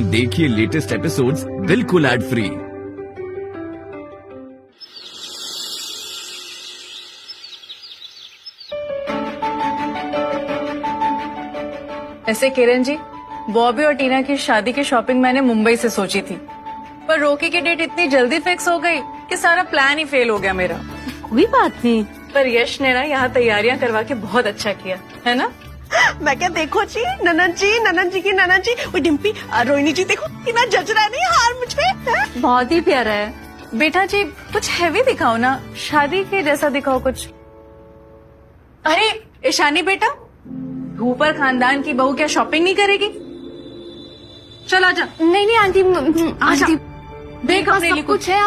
देखिए latest episodes बिल्कुल ad free. ऐसे किरण जी, बॉबी और टीना की शादी की शॉपिंग मैंने मुंबई से सोची थी, पर रोकी की डेट इतनी जल्दी फिक्स हो गई कि सारा प्लान ही फेल हो गया मेरा। कोई बात नहीं, पर यश ने ना यहाँ तैयारियां करवा के बहुत अच्छा किया है ना। मैं क्या, देखो जी ननद जी की ननद जी, वो डिम्पी रोहिणी जी, देखो कितना जच रहा है नहीं हार मुझ पे। बहुत ही प्यारा है। बेटा जी कुछ हैवी दिखाओ ना, शादी के जैसा दिखाओ कुछ। अरे ईशानी बेटा, ऊपर खानदान की बहू क्या शॉपिंग नहीं करेगी? चल आजा। नहीं आंटी, आंटी देख अपने लिए कुछ है,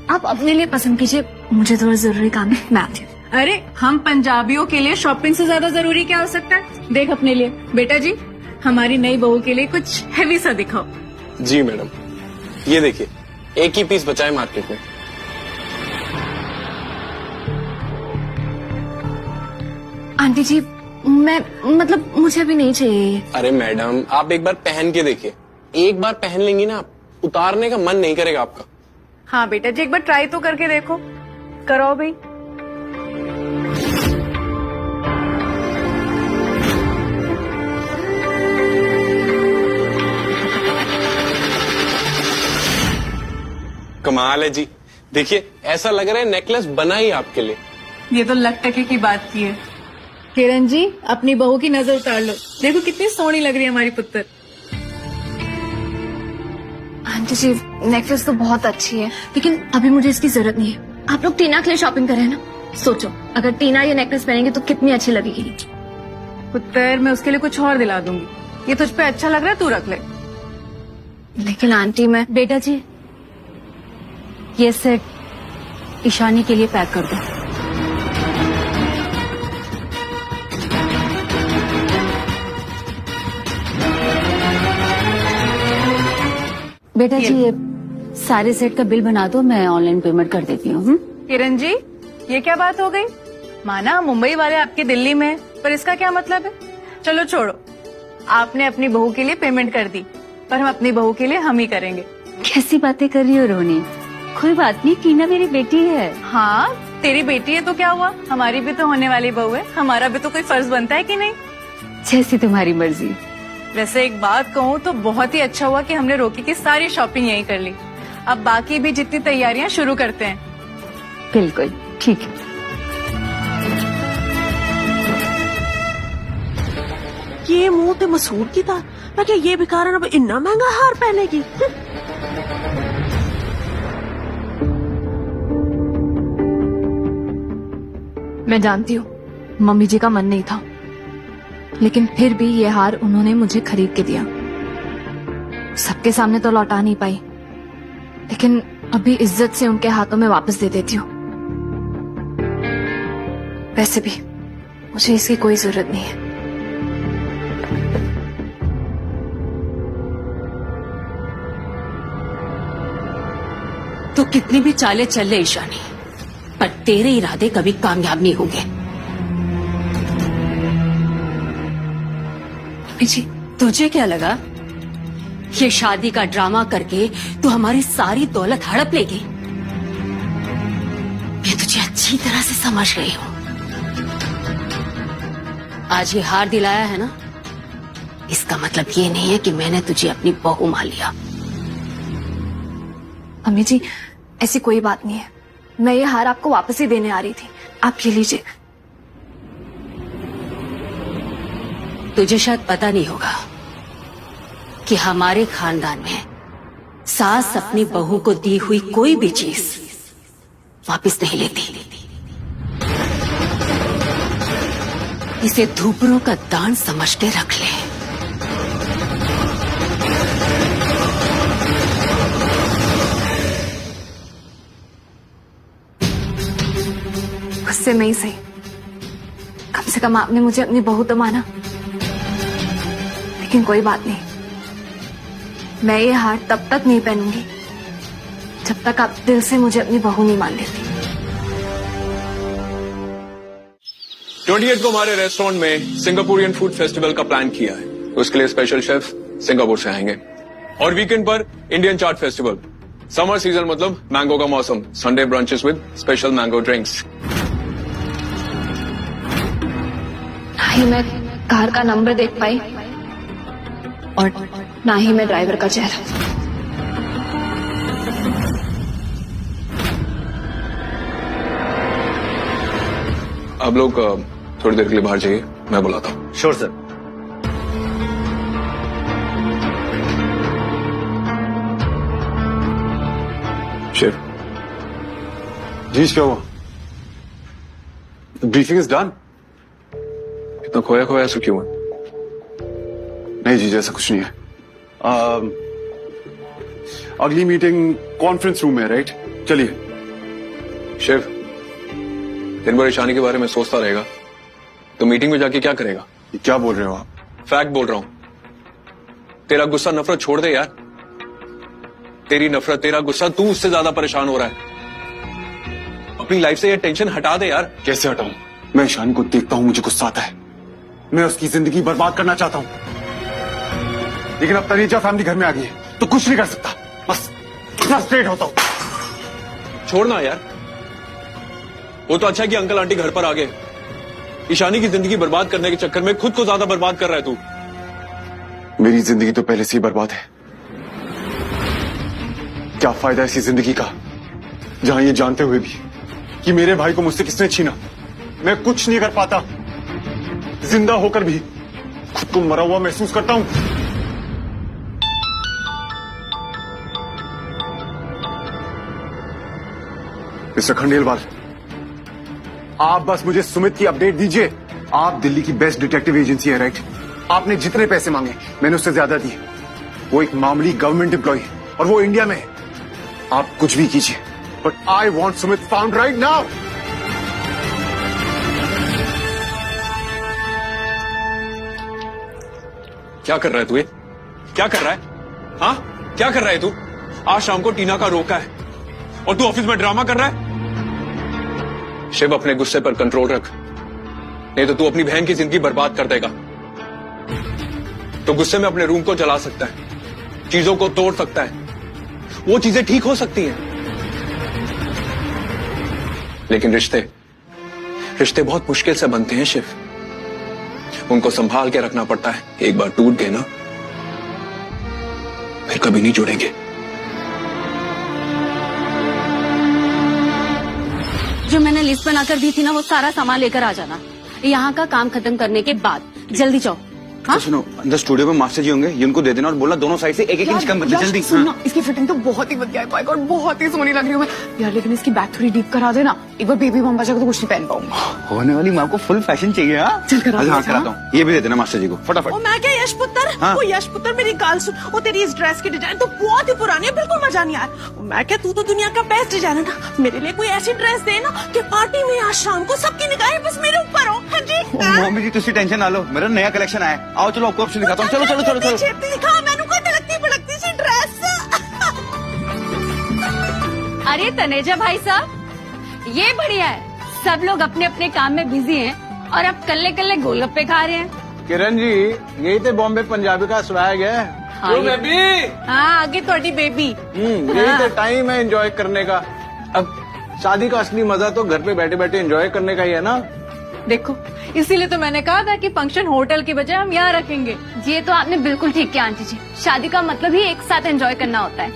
आप अपने लिए पसंद कीजिए, मुझे थोड़ा जरूरी काम है, मैं आती हूँ। अरे हम पंजाबियों के लिए शॉपिंग से ज्यादा जरूरी क्या हो सकता है? देख अपने लिए। बेटा जी हमारी नई बहू के लिए कुछ हैवी सा दिखाओ। जी मैडम, ये देखिए एक ही पीस बचा है मार्केट में। आंटी जी मैं मतलब मुझे अभी नहीं चाहिए। अरे मैडम आप एक बार पहन के देखिए, एक बार पहन लेंगी ना आप, उतारने का मन नहीं करेगा आपका। हाँ बेटा जी एक बार ट्राई तो करके देखो, कराओ भाई। कमाल है जी, देखिए ऐसा लग रहा है नेकलेस बना ही आपके लिए। ये तो लग टके की बात की है। किरण जी अपनी बहू की नजर उतार लो, देखो कितनी सोहनी लग रही है हमारी पुत्र। आंटी जी नेकलेस तो बहुत अच्छी है, लेकिन अभी मुझे इसकी जरूरत नहीं है। आप लोग टीना के लिए शॉपिंग कर रहे हैं ना, सोचो अगर टीना ये नेकलेस पहनेंगे तो कितनी अच्छी लगेगी। पुत्र मैं उसके लिए कुछ और दिला दूंगी, ये तुझ पे अच्छा लग रहा है, तू रख ले। लेकिन आंटी मैं, बेटा जी ये सेट ईशानी के लिए पैक कर दो। बेटा जी ये सारे सेट का बिल बना दो, मैं ऑनलाइन पेमेंट कर देती हूँ। किरण जी ये क्या बात हो गई? माना मुंबई वाले आपके दिल्ली में हैं, पर इसका क्या मतलब है? चलो छोड़ो, आपने अपनी बहू के लिए पेमेंट कर दी, पर हम अपनी बहू के लिए हम ही करेंगे। कैसी बातें कर रही हो रोनी, कोई बात नहीं, टीना मेरी बेटी है। हाँ तेरी बेटी है तो क्या हुआ, हमारी भी तो होने वाली बहू है, हमारा भी तो कोई फर्ज बनता है कि नहीं? जैसी तुम्हारी मर्जी। वैसे एक बात कहूँ तो बहुत ही अच्छा हुआ कि हमने रोकी की सारी शॉपिंग यहीं कर ली। अब बाकी भी जितनी तैयारियां शुरू करते हैं। बिल्कुल ठीक है। ये मुंह ते मसूर की था, मैं क्या ये बेकार अब इतना महंगा हार पहनेगी। मैं जानती हूँ मम्मी जी का मन नहीं था, लेकिन फिर भी ये हार उन्होंने मुझे खरीद के दिया। सबके सामने तो लौटा नहीं पाई, लेकिन अभी इज्जत से उनके हाथों में वापस दे देती हूँ। वैसे भी मुझे इसकी कोई जरूरत नहीं है। तो कितनी भी चालें चल ले ईशानी, पर तेरे इरादे कभी कामयाब नहीं होंगे। जी तुझे क्या लगा ये शादी का ड्रामा करके तू हमारी सारी दौलत हड़प लेगी? मैं तुझे अच्छी तरह से समझ रही हूँ। आज ये हार दिलाया है ना, इसका मतलब ये नहीं है कि मैंने तुझे अपनी बहू मान लिया। अम्मी जी ऐसी कोई बात नहीं है, मैं ये हार आपको वापस ही देने आ रही थी, आप ये लीजिए। तुझे शायद पता नहीं होगा कि हमारे खानदान में सास अपनी बहू को दी हुई कोई भी चीज वापस नहीं लेती। इसे धूपरों का दान समझ के रख ले। गुस्से में ही सही, कम से कम आपने मुझे अपनी बहू तो माना। लेकिन कोई बात नहीं, मैं ये हार तब तक नहीं पहनूंगी जब तक आप दिल से मुझे अपनी बहू नहीं मान लेती। 28 को हमारे रेस्टोरेंट में सिंगापुरियन फूड फेस्टिवल का प्लान किया है, उसके लिए स्पेशल शेफ सिंगापुर से आएंगे। और वीकेंड पर Indian chaat festival. Summer season मतलब मैंगो का मौसम। Sunday brunches with special mango drinks. ना ही मैं कार का नंबर देख पाई और ना ही मैं ड्राइवर का चेहरा। आप लोग थोड़ी देर के लिए बाहर जाइए, मैं बुलाता हूँ। Sure sir. शिव, जी क्या हुआ? Briefing is done. इतना खोया खोया ऐसा क्यों है? नहीं जी, जैसा कुछ नहीं है। अगली मीटिंग कॉन्फ्रेंस रूम में, राइट? चलिए। शिव, दिन भर ईशानी के बारे में सोचता रहेगा तो मीटिंग में जाके क्या करेगा? ये क्या बोल रहे हो आप? फैक्ट बोल रहा हूं। तेरा गुस्सा नफरत छोड़ दे यार। तेरी नफरत, तेरा गुस्सा, तू उससे ज्यादा परेशान हो रहा है। अपनी लाइफ से ये टेंशन हटा दे यार। कैसे हटाऊं? मैं ईशानी को देखता हूं, मुझे गुस्सा आता है। मैं उसकी जिंदगी बर्बाद करना चाहता हूं, लेकिन अब तनीजा फैमिली घर में आ गई है तो कुछ नहीं कर सकता। बस फ्रस्ट्रेट होता हूं। छोड़ना यार। वो तो अच्छा है कि अंकल आंटी घर पर आ गए। ईशानी की जिंदगी बर्बाद करने के चक्कर में खुद को ज्यादा बर्बाद कर रहा है तू। मेरी जिंदगी तो पहले से ही बर्बाद है। क्या फायदा ऐसी जिंदगी का जहां ये जानते हुए भी कि मेरे भाई को मुझसे किसने छीना, मैं कुछ नहीं कर पाता। जिंदा होकर भी खुद को मरा हुआ महसूस करता हूं। मिस्टर खंडेलवाल, आप बस मुझे सुमित की अपडेट दीजिए। आप दिल्ली की बेस्ट डिटेक्टिव एजेंसी है, राइट? आपने जितने पैसे मांगे मैंने उससे ज्यादा दिए। वो एक मामूली गवर्नमेंट एम्प्लॉय है और वो इंडिया में है। आप कुछ भी कीजिए, but I want Sumit found right now. क्या कर रहा है तू? ये क्या कर रहा है? हाँ, क्या कर रहा है तू? आज शाम को टीना का रोका है और तू ऑफिस में ड्रामा कर रहा है। शिव, अपने गुस्से पर कंट्रोल रख, नहीं तो तू अपनी बहन की जिंदगी बर्बाद कर देगा। तो गुस्से में अपने रूम को जला सकता है, चीजों को तोड़ सकता है, वो चीजें ठीक हो सकती हैं, लेकिन रिश्ते बहुत मुश्किल से बनते हैं शिव। उनको संभाल के रखना पड़ता है। एक बार टूट गए ना, फिर कभी नहीं जुड़ेंगे। जो मैंने लिस्ट बनाकर दी थी ना, वो सारा सामान लेकर आ जाना यहाँ का काम खत्म करने के बाद। जल्दी जाओ। हाँ? तो सुनो, अंदर स्टूडियो में मास्टर जी होंगे, ये उनको दे देना और बोलना दोनों साइड से एक एक इंच कम कर दे। जल्दी। सुनना, इसकी फिटिंग तो बहुत ही बढ़िया है भाई, और बहुत ही सोनी लग रही हूँ मैं यार, लेकिन इसकी बैक थोड़ी डीप करा देना। एक बार बेबी बम बचा के तो कुछ नहीं पहन पाऊंगा। होने वाली माँ को फुल फैशन चाहिए। हाँ चल करा। हाँ कराता हूँ। ये भी दे देना मास्टर जी को फटाफट। ओ मैं क्या यश पुत्र? हाँ? ओ यश पुत्र, मेरी गाल सुन। ओ तेरी इस ड्रेस की डिजाइन तो बहुत ही पुरानी है, बिल्कुल मजा नहीं आया। मैं क्या, तू तो दुनिया का बेस्ट डिजाइनर ना, मेरे लिए कोई ऐसी ड्रेस दे ना कि पार्टी में आज शाम को सबकी निगाहें बस मेरे ऊपर हो। हाँ जी। मम्मी जी तुसी टेंशन ना लो, मेरा नया कलेक्शन आया। आओ चलो आपको ऑप्शन दिखाता हूँ। चलो चलो चलो चलो। दिखा मैनू को तलकती भड़कती सी ड्रेस। अरे तनेजा भाई साहब, ये बढ़िया है। सब लोग अपने अपने काम में बिजी हैं और अब कल्ले कल्ले गोलगप्पे खा रहे हैं। किरण जी, यही तो बॉम्बे पंजाबी का स्वैग है। हाँ, बेबी। हाँ, आगे थोड़ी बेबी। यही तो टाइम है एंजॉय करने का। अब शादी का असली मजा तो घर पे बैठे बैठे एंजॉय करने का ही है ना। देखो, इसीलिए तो मैंने कहा था कि फंक्शन होटल की बजाय हम यहाँ रखेंगे। ये तो आपने बिल्कुल ठीक किया आंटी जी। शादी का मतलब ही एक साथ एंजॉय करना होता है।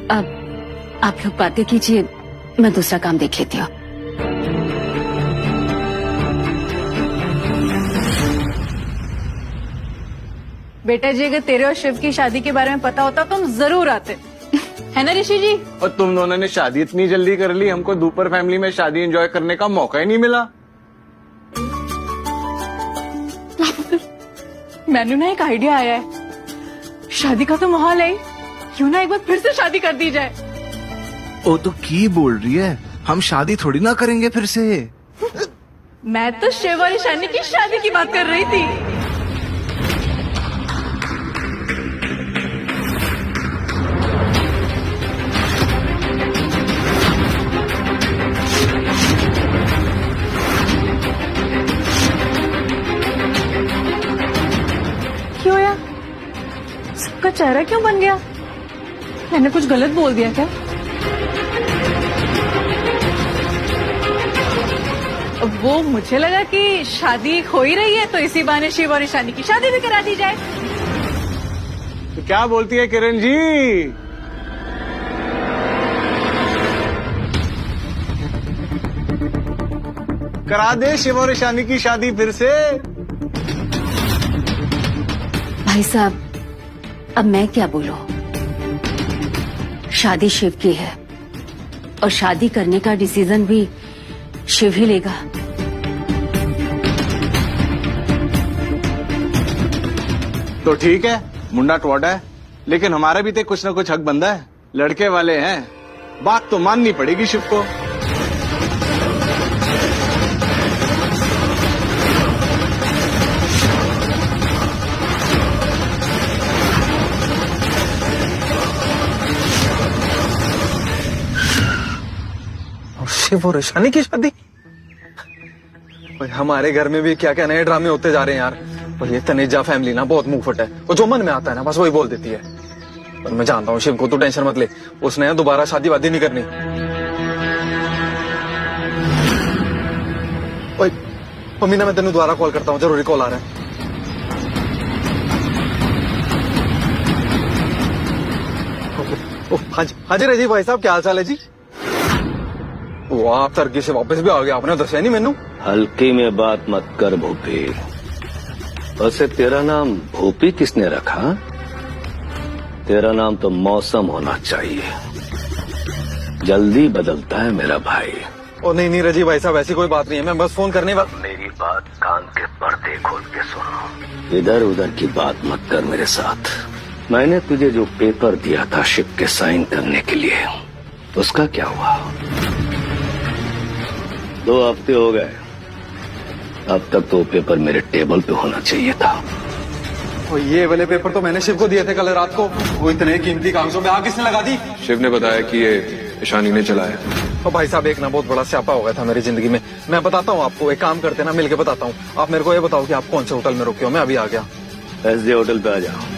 अब आप लोग बातें कीजिए, मैं दूसरा काम देख लेती हूँ। बेटा जी, अगर तेरे और शिव की शादी के बारे में पता होता तो हम जरूर आते। है ना ऋषि जी? और तुम दोनों ने शादी इतनी जल्दी कर ली, हमको दोपहर फैमिली में शादी एंजॉय करने का मौका ही नहीं मिला। मैंने ना एक आइडिया आया है। शादी का तो माहौल है, क्यों ना एक बार फिर से शादी कर दी जाए। ओ तो की बोल रही है, हम शादी थोड़ी ना करेंगे फिर से। मैं तो शिव और ईशानी की शादी की बात कर रही थी। चेहरा क्यों बन गया? मैंने कुछ गलत बोल दिया क्या? वो मुझे लगा कि शादी हो ही रही है तो इसी बहाने शिव और ईशानी की शादी भी करा दी जाए। तो क्या बोलती है किरण जी? करा दे शिव और ईशानी की शादी फिर से। भाई साहब, अब मैं क्या बोलूं? शादी शिव की है और शादी करने का डिसीजन भी शिव ही लेगा। तो ठीक है, मुंडा टोड़ा है, लेकिन हमारे भी तो कुछ न कुछ हक बंदा है। लड़के वाले हैं, बात तो माननी पड़ेगी शिव को। शिव और ईशानी की शादी? हमारे घर में भी क्या क्या नए ड्रामे होते जा रहे हैं यार। और ये तनेजा फैमिली ना बहुत मुंहफट है, वो जो मन में आता है ना बस वही बोल देती है। पर मैं जानता हूँ शिव को, तो टेंशन मत ले, उसने दोबारा शादी वादी नहीं करनी। ओए पमीना, मैं तेन दोबारा कॉल करता हूँ, जरूरी कॉल आ रहा है। हाजिर है जी भाई साहब, क्या हाल चाल है जी? वो आप तरकी से वापस भी आ गए, आपने दसिया नहीं मैनू। हल्की में बात मत कर भूपी। वैसे तेरा नाम भूपी किसने रखा? तेरा नाम तो मौसम होना चाहिए, जल्दी बदलता है मेरा भाई। ओ नहीं रजी भाई साहब, ऐसी कोई बात नहीं है, मैं बस फोन करने वाला। मेरी बात कान के पर्दे खोल के सुनो, इधर उधर की बात मत कर मेरे साथ। मैंने तुझे जो पेपर दिया था शिव के साइन करने के लिए, उसका क्या हुआ? 2 हफ्ते हो गए, अब तक तो पेपर मेरे टेबल पे होना चाहिए था। तो ये वाले पेपर तो मैंने शिव को दिए थे कल रात को। वो इतने कीमती कागजों में आग किसने लगा दी? शिव ने बताया कि ये ईशानी ने चलाया। तो भाई साहब एक ना बहुत बड़ा स्यापा हो गया था मेरी जिंदगी में। मैं बताता हूँ आपको, एक काम करते ना, मिलके बताता हूँ। आप मेरे को ये बताओ कि आप कौन से होटल में रुके हो, मैं अभी आ गया। एसजे होटल पे आ जाओ।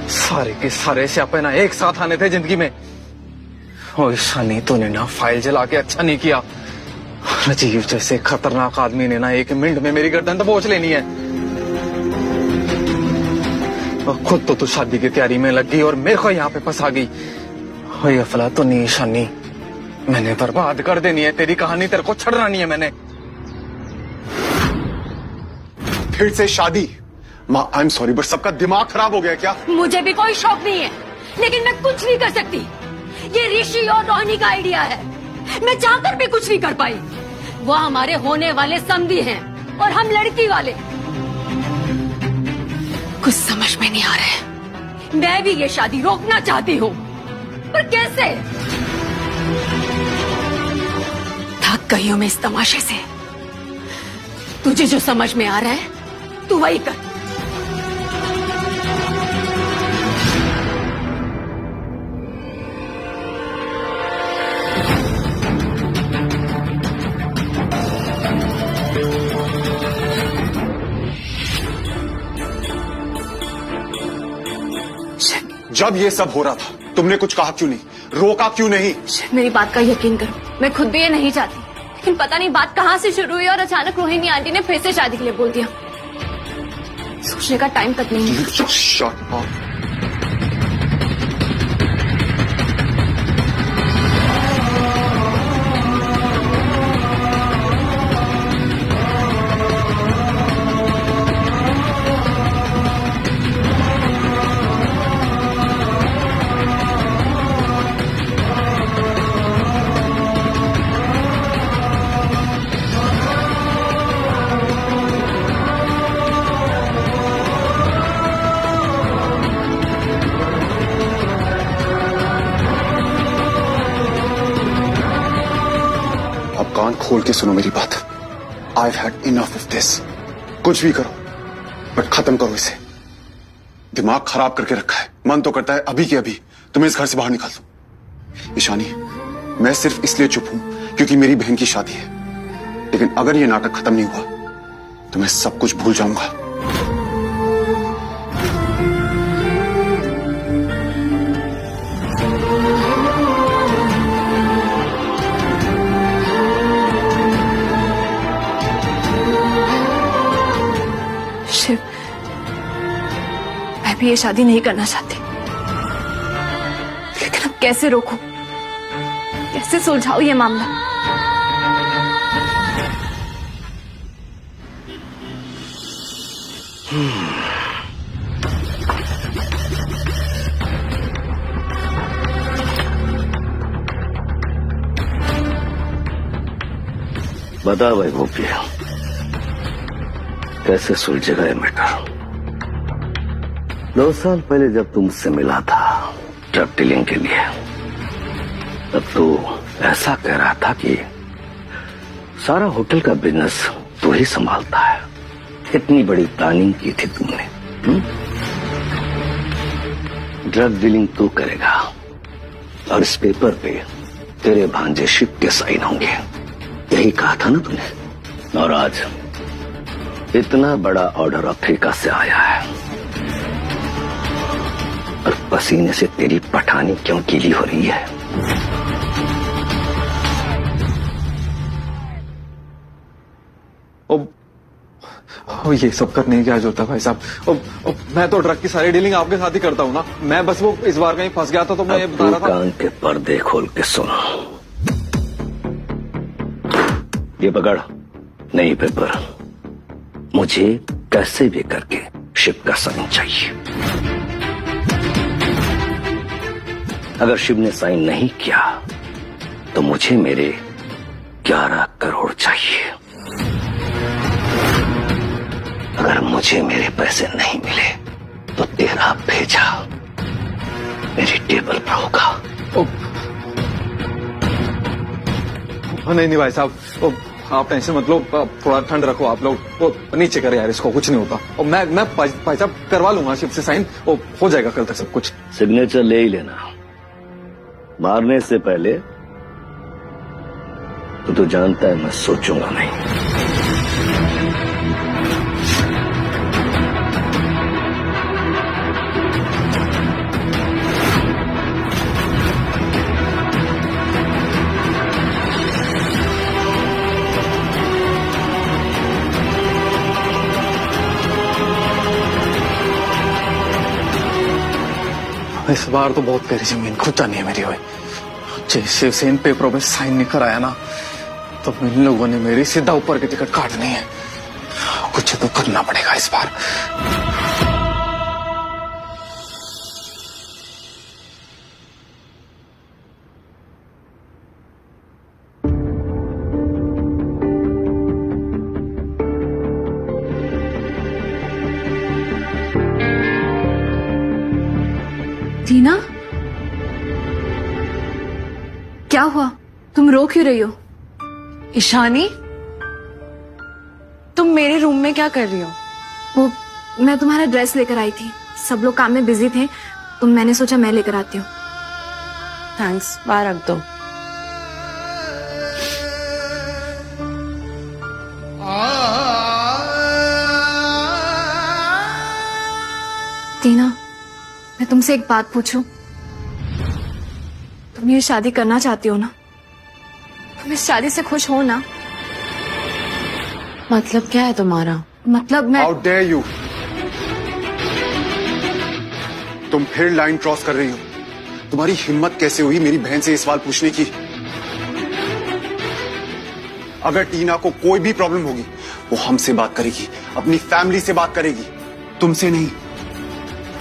सारे के सारे स्यापे ना एक साथ आने थे जिंदगी में। ओ ईशानी, तूने ना फाइल जला के अच्छा नहीं किया। राजीव जैसे खतरनाक आदमी ने ना 1 मिनट में मेरी गर्दन दबोच लेनी है। और खुद तो तू शादी की तैयारी में लग गई और मेरे को यहाँ पे फंसा गई। ओए अफला तो नहीं ईशानी, मैंने बर्बाद कर देनी है तेरी कहानी, तेरे को छड़ना नहीं है मैंने। फिर से शादी? माँ आई एम सॉरी, बट सबका दिमाग खराब हो गया क्या? मुझे भी कोई शौक नहीं है, लेकिन मैं कुछ नहीं कर सकती। ये ऋषि और रोहिणी का आइडिया है, मैं चाहकर भी कुछ नहीं कर पाई। वो हमारे होने वाले समधी हैं और हम लड़की वाले। कुछ समझ में नहीं आ रहा है। मैं भी ये शादी रोकना चाहती हूँ, पर कैसे? थक गई हूँ मैं इस तमाशे से। तुझे जो समझ में आ रहा है तू वही कर। जब ये सब हो रहा था तुमने कुछ कहा क्यों नहीं, रोका क्यों नहीं? मेरी बात का यकीन करो, मैं खुद भी ये नहीं चाहती, लेकिन पता नहीं बात कहाँ से शुरू हुई और अचानक रोहिणी आंटी ने फिर से शादी के लिए बोल दिया। सोचने का टाइम तक नहीं है। Shut up. कान खोल के सुनो मेरी बात। I've had enough of this. कुछ भी करो बट खत्म करो इसे। दिमाग खराब करके रखा है, मन तो करता है अभी के अभी तुम्हें इस घर से बाहर निकाल दूं। ईशानी, मैं सिर्फ इसलिए चुप हूं क्योंकि मेरी बहन की शादी है, लेकिन अगर ये नाटक खत्म नहीं हुआ तो मैं सब कुछ भूल जाऊंगा। शिव, मैं भी ये शादी नहीं करना चाहती, लेकिन अब कैसे रोकूं, कैसे सुलझाऊं ये मामला? बता भाई भोपी, कैसे सुलझेगा ये मैटर? 2 साल पहले जब तुम मुझसे मिला था ड्रग डीलिंग के लिए, तब तू ऐसा कह रहा था कि सारा होटल का बिजनेस तू ही संभालता है। इतनी बड़ी प्लानिंग की थी तुमने। ड्रग डीलिंग तू करेगा और इस पेपर पे तेरे भांजे शिव के साइन होंगे, यही कहा था ना तूने? और आज इतना बड़ा ऑर्डर अफ्रीका से आया है और पसीने से तेरी पठानी क्यों गीली हो रही है? ये सब करने की क्या जरूरत है भाई साहब? मैं तो ड्रग की सारी डीलिंग आपके साथ ही करता हूँ ना। मैं बस वो इस बार कहीं फंस गया था तो मैं ये बता रहा था। कान के पर्दे खोल के सुन, ये पकड़, नहीं पेपर। मुझे कैसे भी करके शिव का साइन चाहिए। अगर शिव ने साइन नहीं किया तो मुझे मेरे 11 करोड़ चाहिए। अगर मुझे मेरे पैसे नहीं मिले तो तेरा भेजा मेरी टेबल पर होगा। नहीं भाई साहब, आप टेंशन मत लो, थोड़ा ठंड रखो आप लोग। वो नीचे करे यार, इसको कुछ नहीं होता। और मैं भाई साहब करवा लूंगा शिव से साइन, वो हो जाएगा कल तक सब कुछ। सिग्नेचर ले ही लेना, मारने से पहले तो तू जानता है मैं सोचूंगा नहीं। इस बार तो बहुत प्यारी जमीन खुद जानी है मेरी भाई। जैसे सेन पेपरों में साइन नहीं कराया ना, तो इन लोगों ने मेरी सीधा ऊपर की टिकट काटनी है। कुछ तो करना पड़ेगा इस बार। टीना, क्या हुआ? तुम रो क्यों रही हो? ईशानी, तुम मेरे रूम में क्या कर रही हो? वो मैं तुम्हारा ड्रेस लेकर आई थी, सब लोग काम में बिजी थे तो मैंने सोचा मैं लेकर आती हूँ। थैंक्स, बाहर रख दो। टीना, मैं तुमसे एक बात पूछूं? तुम ये शादी करना चाहती हो ना? तुम इस शादी से खुश हो ना? मतलब क्या है तुम्हारा? मतलब मैं... How dare you? तुम फिर लाइन क्रॉस कर रही हो। तुम्हारी हिम्मत कैसे हुई मेरी बहन से ये सवाल पूछने की? अगर टीना को कोई भी प्रॉब्लम होगी वो हमसे बात करेगी, अपनी फैमिली से बात करेगी, तुमसे नहीं,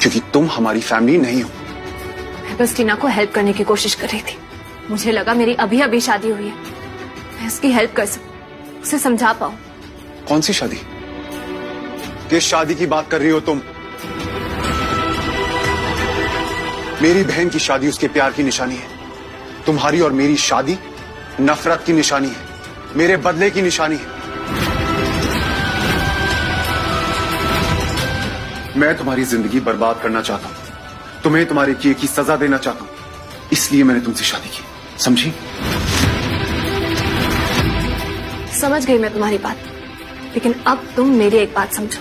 क्योंकि तुम हमारी फैमिली नहीं हो। मैं बस टीना को हेल्प करने की कोशिश कर रही थी। मुझे लगा मेरी अभी अभी शादी हुई है, मैं उसकी हेल्प कर सकूं, उसे समझा पाऊं। कौन सी शादी? किस शादी की बात कर रही हो तुम? मेरी बहन की शादी उसके प्यार की निशानी है। तुम्हारी और मेरी शादी नफरत की निशानी है, मेरे बदले की निशानी है। मैं तुम्हारी जिंदगी बर्बाद करना चाहता हूं, तुम्हें तुम्हारे किए की सजा देना चाहता हूं, इसलिए मैंने तुमसे शादी की, समझी? समझ गई मैं तुम्हारी बात, लेकिन अब तुम मेरी एक बात समझो,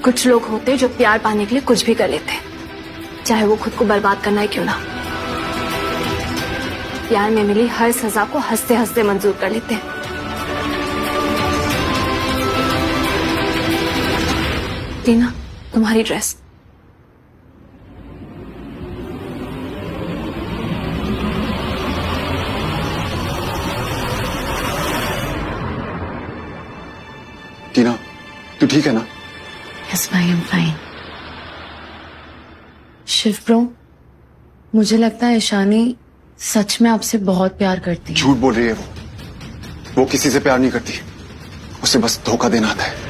कुछ लोग होते जो प्यार पाने के लिए कुछ भी कर लेते, चाहे वो खुद को बर्बाद करना है क्यों ना। प्यार में मिली हर सजा को हंसते हंसते मंजूर कर लेते हैं। टीना, तुम्हारी ड्रेस। टीना, तू ठीक है ना? यस भाई, I am fine. Shiv bro, मुझे लगता है ईशानी सच में आपसे बहुत प्यार करती है। झूठ बोल रही है वो किसी से प्यार नहीं करती, उसे बस धोखा देना आता है।